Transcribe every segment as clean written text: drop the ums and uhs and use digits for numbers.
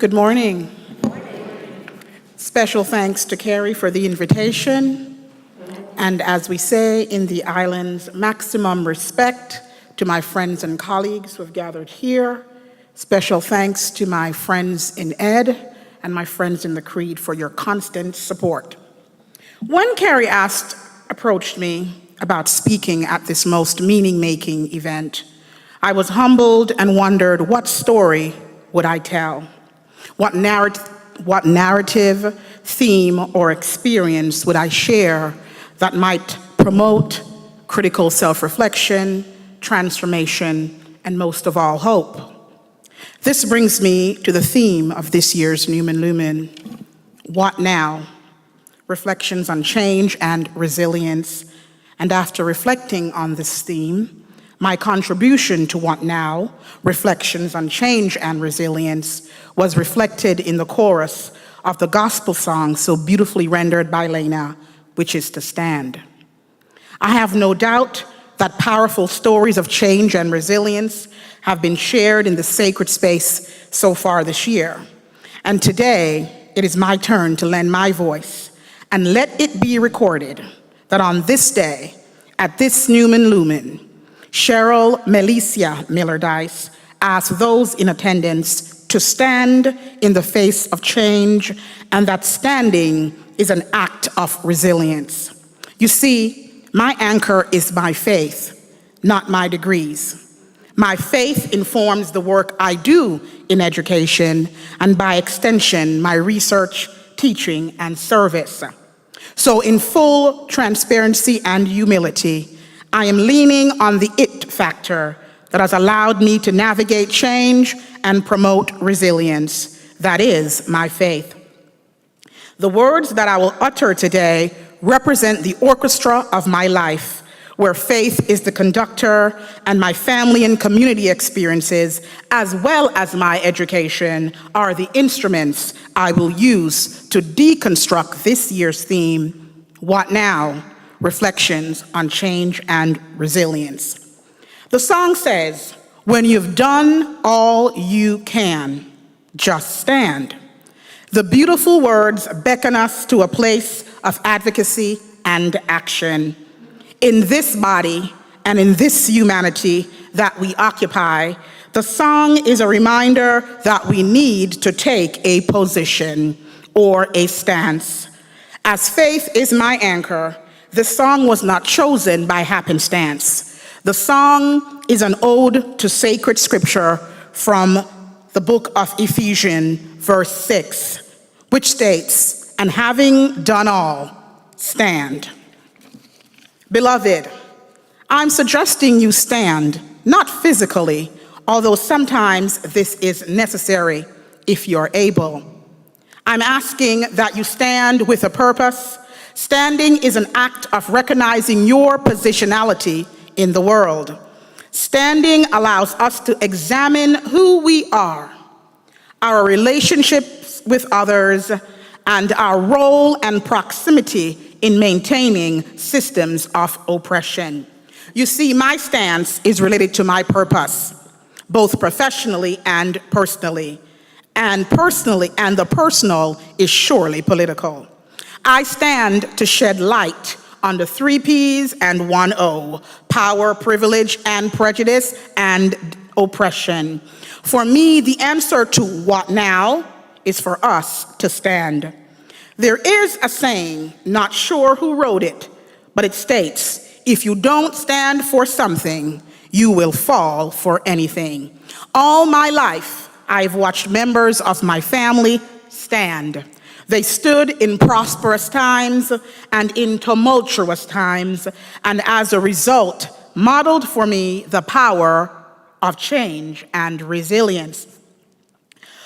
Good morning. Special thanks to Carrie for the invitation. And as we say in the islands, maximum respect to my friends and colleagues who have gathered here. Special thanks to my friends in Ed and my friends in the Creed for your constant support. When Carrie approached me about speaking at this most meaning-making event, I was humbled and wondered what story would I tell? What narrative, theme, or experience would I share that might promote critical self-reflection, transformation, and most of all, hope? This brings me to the theme of this year's Numen Lumen, What Now? Reflections on change and resilience. And after reflecting on this theme, my contribution to What Now? Reflections on change and resilience was reflected in the chorus of the gospel song so beautifully rendered by Lena, which is To Stand. I have no doubt that powerful stories of change and resilience have been shared in the sacred space so far this year. And today, it is my turn to lend my voice and let it be recorded that on this day, at this Numen Lumen, Cherrel Miller Dyce asked those in attendance to stand in the face of change, and that standing is an act of resilience. You see, my anchor is my faith, not my degrees. My faith informs the work I do in education, and by extension, my research, teaching, and service. So in full transparency and humility, I am leaning on the it factor that has allowed me to navigate change and promote resilience. That is my faith. The words that I will utter today represent the orchestra of my life, where faith is the conductor and my family and community experiences, as well as my education, are the instruments I will use to deconstruct this year's theme, What Now? Reflections on change and resilience. The song says, when you've done all you can, just stand. The beautiful words beckon us to a place of advocacy and action. In this body and in this humanity that we occupy, the song is a reminder that we need to take a position or a stance. As faith is my anchor, this song was not chosen by happenstance. The song is an ode to sacred scripture from the book of Ephesians, verse 6, which states, and having done all, stand. Beloved, I'm suggesting you stand, not physically, although sometimes this is necessary if you're able. I'm asking that you stand with a purpose. Standing is an act of recognizing your positionality in the world. Standing allows us to examine who we are, our relationships with others, and our role and proximity in maintaining systems of oppression. You see, my stance is related to my purpose, both professionally and personally. And the personal is surely political. I stand to shed light on the 3 Ps and 1 O, power, privilege, and prejudice, and oppression. For me, the answer to what now is for us to stand. There is a saying, not sure who wrote it, but it states, if you don't stand for something, you will fall for anything. All my life, I've watched members of my family stand. They stood in prosperous times and in tumultuous times, and as a result, modeled for me the power of change and resilience.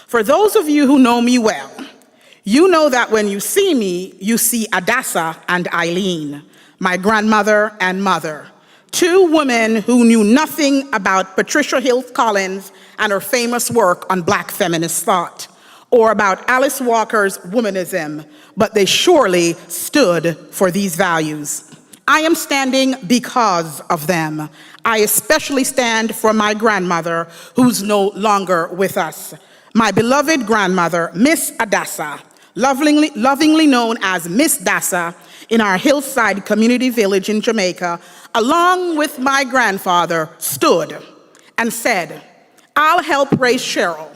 For those of you who know me well, you know that when you see me, you see Adassa and Eileen, my grandmother and mother, 2 women who knew nothing about Patricia Hill Collins and her famous work on Black feminist thought, or about Alice Walker's womanism, but they surely stood for these values. I am standing because of them. I especially stand for my grandmother, who's no longer with us. My beloved grandmother, Miss Adassa, lovingly known as Miss Dassa, in our hillside community village in Jamaica, along with my grandfather, stood and said, "I'll help raise Cherrel,"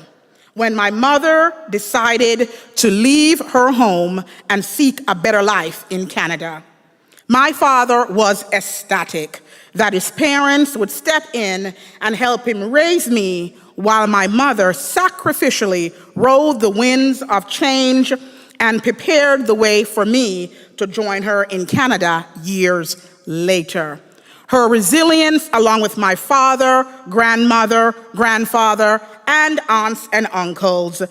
when my mother decided to leave her home and seek a better life in Canada. My father was ecstatic that his parents would step in and help him raise me, while my mother sacrificially rode the winds of change and prepared the way for me to join her in Canada years later. Her resilience, along with my father, grandmother, grandfather, and aunts and uncles,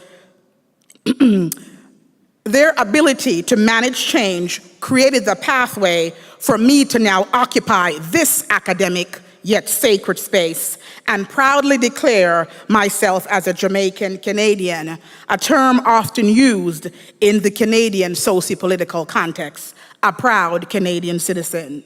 their ability to manage change created the pathway for me to now occupy this academic yet sacred space and proudly declare myself as a Jamaican Canadian, a term often used in the Canadian socio-political context, a proud Canadian citizen.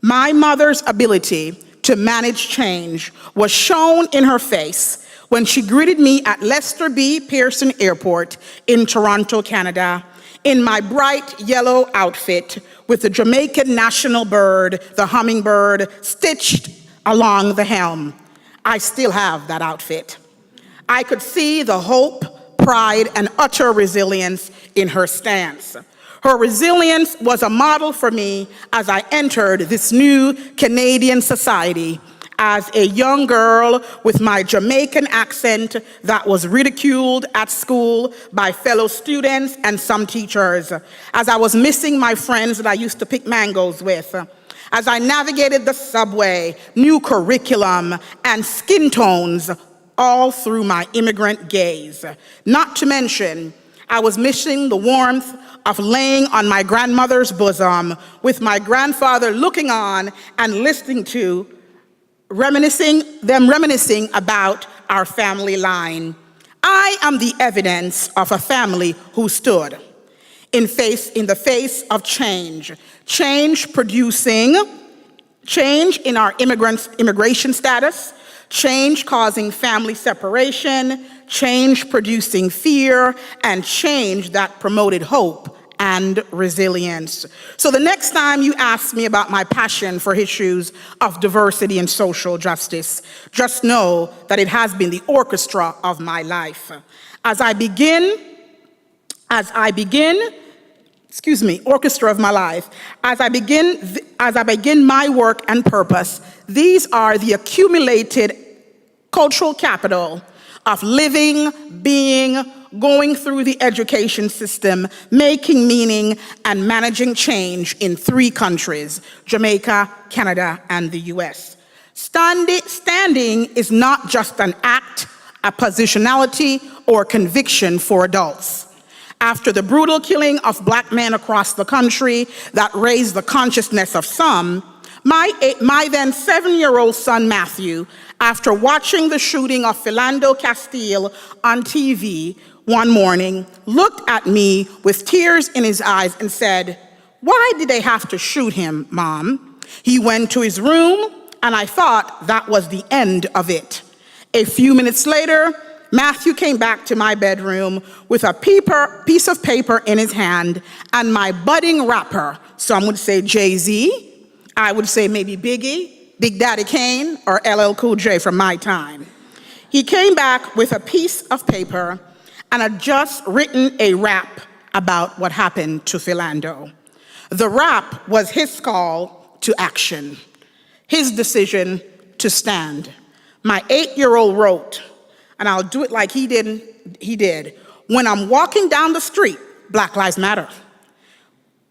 My mother's ability to manage change was shown in her face when she greeted me at Lester B. Pearson Airport in Toronto, Canada, in my bright yellow outfit with the Jamaican national bird, the hummingbird, stitched along the helm. I still have that outfit. I could see the hope, pride, and utter resilience in her stance. Her resilience was a model for me as I entered this new Canadian society as a young girl with my Jamaican accent that was ridiculed at school by fellow students and some teachers, as I was missing my friends that I used to pick mangoes with, as I navigated the subway, new curriculum, and skin tones all through my immigrant gaze. Not to mention, I was missing the warmth of laying on my grandmother's bosom with my grandfather looking on and listening to reminiscing about our family line. I am the evidence of a family who stood in the face of change. Change producing, change in our immigration status, change causing family separation, change producing fear, and change that promoted hope and resilience. So the next time you ask me about my passion for issues of diversity and social justice, just know that it has been the orchestra of my life. Orchestra of my life. As I begin my work and purpose, these are the accumulated cultural capital of living, being, going through the education system, making meaning, and managing change in 3 countries, Jamaica, Canada, and the US. Standing is not just an act, a positionality, or conviction for adults. After the brutal killing of Black men across the country that raised the consciousness of some, my then 7-year-old son, Matthew, after watching the shooting of Philando Castile on TV one morning, looked at me with tears in his eyes and said, "Why did they have to shoot him, Mom?" He went to his room, and I thought that was the end of it. A few minutes later, Matthew came back to my bedroom with a piece of paper in his hand and my budding rapper, some would say Jay-Z, I would say maybe Biggie, Big Daddy Kane, or LL Cool J from my time. He came back with a piece of paper and had just written a rap about what happened to Philando. The rap was his call to action, his decision to stand. My 8-year-old wrote, and I'll do it like he did. When I'm walking down the street, Black Lives Matter.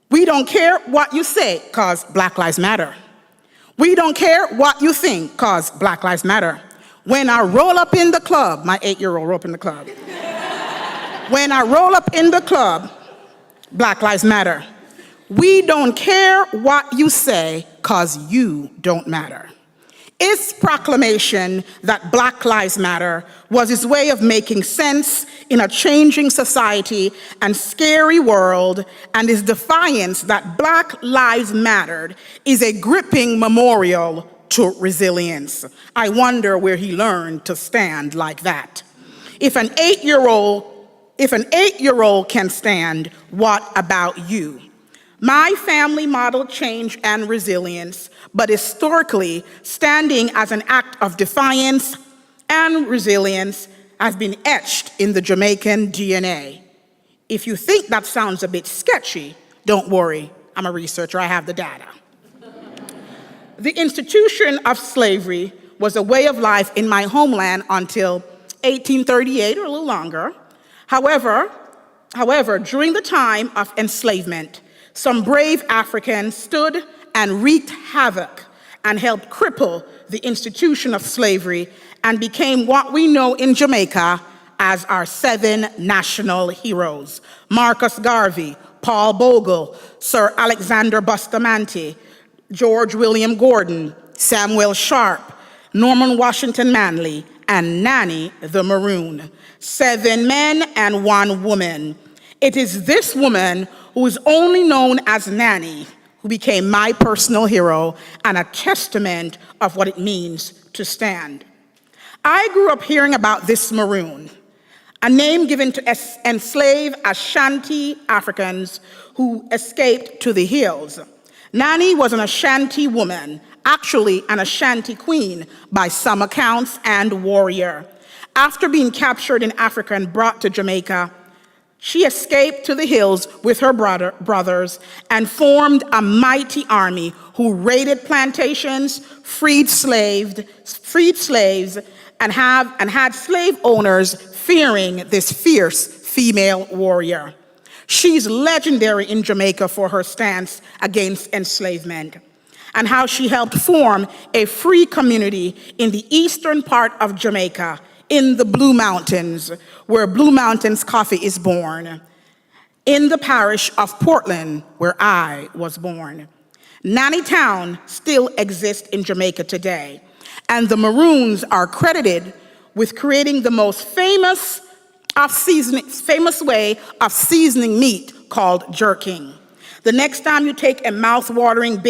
We don't care what you say, cause Black Lives Matter. We don't care what you think, cause Black Lives Matter. When I roll up in the club, my 8-year-old roll up in the club. When I roll up in the club, Black Lives Matter. We don't care what you say, cause you don't matter. His proclamation that Black Lives Matter was his way of making sense in a changing society and scary world, and his defiance that Black Lives Mattered is a gripping memorial to resilience. I wonder where he learned to stand like that. If an 8-year-old can stand, what about you? My family modeled change and resilience, but historically, standing as an act of defiance and resilience has been etched in the Jamaican DNA. If you think that sounds a bit sketchy, don't worry, I'm a researcher, I have the data. The institution of slavery was a way of life in my homeland until 1838 or a little longer. However, during the time of enslavement, some brave Africans stood and wreaked havoc and helped cripple the institution of slavery and became what we know in Jamaica as our 7 national heroes: Marcus Garvey, Paul Bogle, Sir Alexander Bustamante, George William Gordon, Samuel Sharp, Norman Washington Manley, and Nanny the Maroon. 7 men and 1 woman. It is this woman who is only known as Nanny who became my personal hero and a testament of what it means to stand. I grew up hearing about this Maroon, a name given to enslaved Ashanti Africans who escaped to the hills. Nanny was an Ashanti woman, actually an Ashanti queen by some accounts, and warrior. After being captured in Africa and brought to Jamaica, she escaped to the hills with her brothers and formed a mighty army who raided plantations, freed slaves, and had slave owners fearing this fierce female warrior. She's legendary in Jamaica for her stance against enslavement and how she helped form a free community in the eastern part of Jamaica, in the Blue Mountains, where Blue Mountains coffee is born, in the parish of Portland, where I was born. Nanny Town still exists in Jamaica today, and the Maroons are credited with creating the most famous way of seasoning meat called jerking. The next time you take a mouth-watering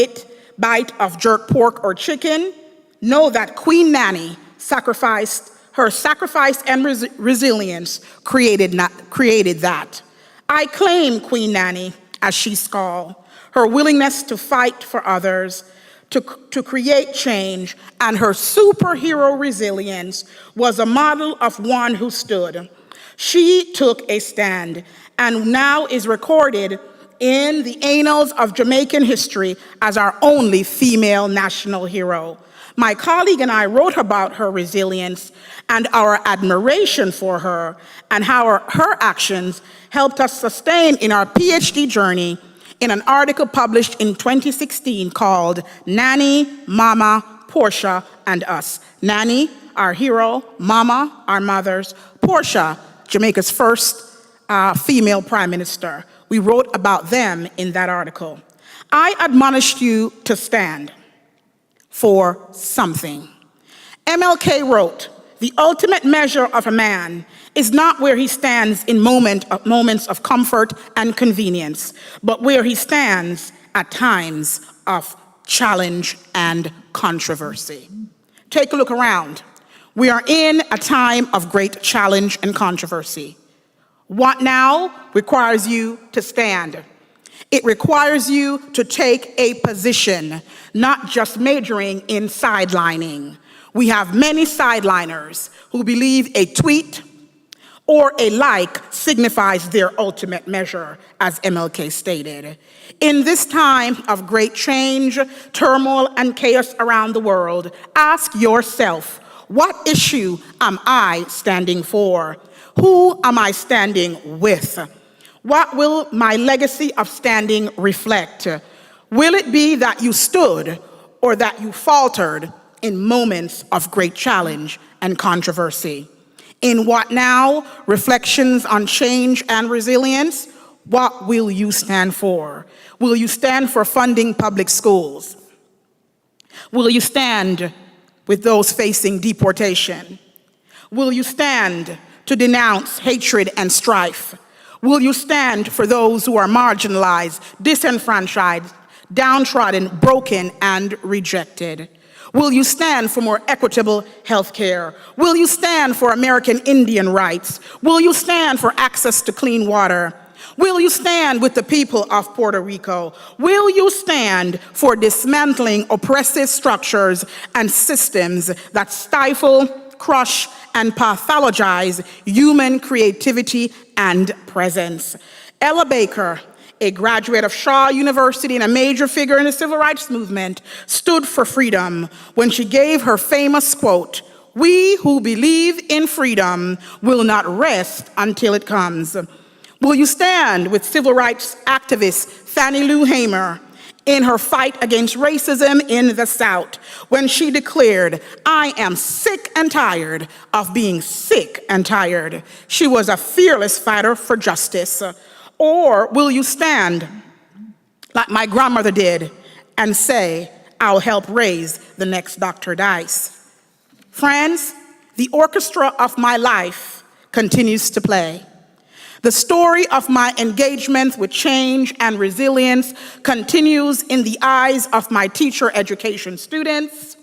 bite of jerk pork or chicken, know that Queen Nanny her sacrifice and resilience created that. I claim Queen Nanny, as she's called. Her willingness to fight for others, to create change, and her superhero resilience was a model of one who stood. She took a stand and now is recorded in the annals of Jamaican history as our only female national hero. My colleague and I wrote about her resilience and our admiration for her and how her actions helped us sustain in our PhD journey in an article published in 2016 called Nanny, Mama, Portia, and Us. Nanny, our hero; Mama, our mothers; Portia, Jamaica's first female prime minister. We wrote about them in that article. I admonished you to stand for something. MLK wrote, "The ultimate measure of a man is not where he stands in moments of comfort and convenience, but where he stands at times of challenge and controversy." Take a look around. We are in a time of great challenge and controversy. What now requires you to stand? It requires you to take a position, not just majoring in sidelining. We have many sideliners who believe a tweet or a like signifies their ultimate measure, as MLK stated. In this time of great change, turmoil, and chaos around the world, ask yourself, what issue am I standing for? Who am I standing with? What will my legacy of standing reflect? Will it be that you stood or that you faltered in moments of great challenge and controversy? In What Now? Reflections on Change and Resilience, what will you stand for? Will you stand for funding public schools? Will you stand with those facing deportation? Will you stand to denounce hatred and strife? Will you stand for those who are marginalized, disenfranchised, downtrodden, broken, and rejected? Will you stand for more equitable health care? Will you stand for American Indian rights? Will you stand for access to clean water? Will you stand with the people of Puerto Rico? Will you stand for dismantling oppressive structures and systems that stifle, crush, and pathologize human creativity and presence? Ella Baker, a graduate of Shaw University and a major figure in the civil rights movement, stood for freedom when she gave her famous quote, "We who believe in freedom will not rest until it comes." Will you stand with civil rights activist Fannie Lou Hamer in her fight against racism in the South when she declared, "I am sick and tired of being sick and tired"? She was a fearless fighter for justice. Or will you stand like my grandmother did and say, "I'll help raise the next Dr. Dyce"? Friends, the orchestra of my life continues to play. The story of my engagement with change and resilience continues in the eyes of my teacher education students,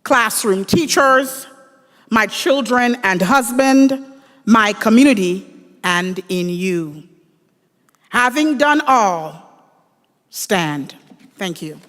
classroom teachers, my children and husband, my community, and in you. Having done all, stand. Thank you.